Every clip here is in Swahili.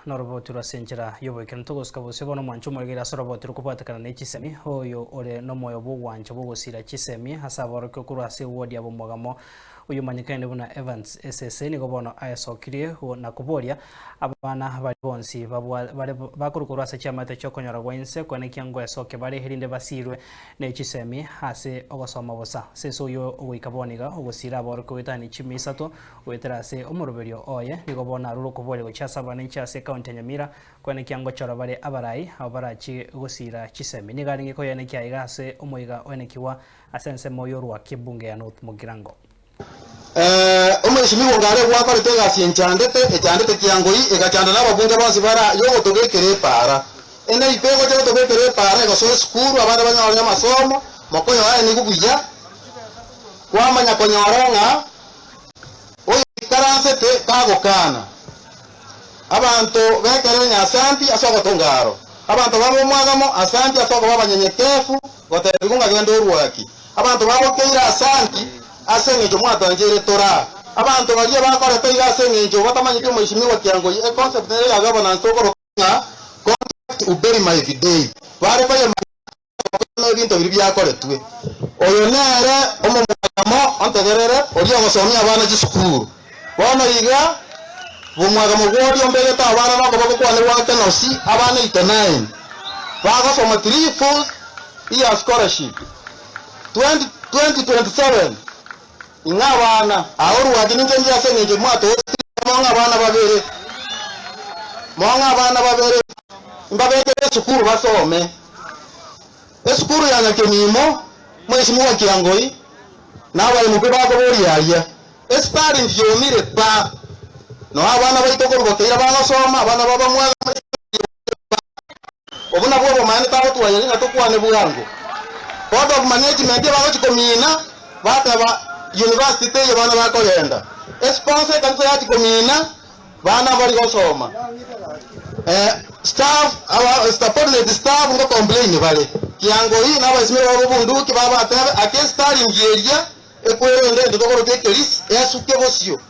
noroboti rwasenjera yoboikana togosuka bose bono mwancho mwergira soroboti rukubwatakana n'ekisemi oyo ore nomoyo bw'ogwanja bw'ogosira kisemi hasa aboroke kurwase wodi abo mwagamo uyu manyikane buna Evans SSA nigo bono ayasokirie na kuboria abana bari bonsi bakurukurwase cyamate cyo konyora gwense kone kyango yasoke bari hirinde basirwe n'ekisemi hase ogosoma bosa seso yo ogikaboniga ogosira aboroke wetani 13 weterase omuruberio oye nigo bona ruro kuboria gochasaba n'cyase county Nyamira kone kyango cyora bari abarai abarachi gosira kisemi nigaringe ko yane kyayigase omoiga onekiwa asense moyo rwa kibunge ya North Mugirango umeshimiwa ngare gwakore tegasi enchandete kyangoi egachanda n'ababunge bose bara yogo togekere para ene ipego cyo togekere para ego so skuru abana banyanya masomo mokoyo aye ni kubuya kwamanya konyoronga oyi karanse te kago kana abantu bekere nyasanti asoko tongaro abantu babo mwagamo asanti asoko babanyenyekefu gotebigunga gendo ruwaki abantu babo keira asanti asengejo mwatangire tora abantu bagiye bakora peya asengejo batamanyike mwishimiwa kyango e concept nere ya governance okoro nga contact uberi my everyday bare baye bintu biri byakoretwe oyo nere omumwagamo antegerere ori ogosomya abana gisukuru bona yiga bumwagamo gwori ombere ta abana bako bakwane wate nosi abana 89 bagosoma 3 full year scholarship 2027 ingabana ahuru wagini ngenje asengeje mwato monga abana babere mbabeke sukuru basome esukuru yanga kenimo mwezi muwa kirangoi nawe mukwe bako bori yalia espari ndiomire pa no abana baitoko bokera bagasoma abana baba mwaga obuna bwo mane tabo tuwanye ngatukwane buyango board of management bagochikomina bataba university ye bana bakoyenda sponsor kanisa yati komina bana bari gosoma staff our subordinate staff ngo complain bale kiango hii na basimira babo bunduki baba atebe akestari ngeria ekwerende ndokoro tekelis esuke bosio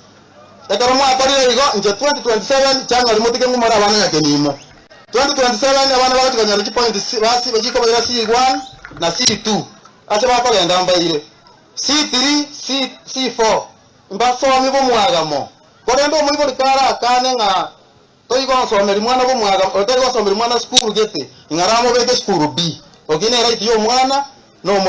etaramo atarire igo nje 2027 January motike ngumara bana yake nimo 2027 abana baba tikanyara point basi bagiko bera C1 na C2 ase bakoyenda mbaire C3 C4 mbasomi bomwagamo korendo muri bori kara kane nga toigo nsomeri mwana bomwagamo otoigo nsomeri mwana school gete ngaramo beke school B ogine right yo mwana no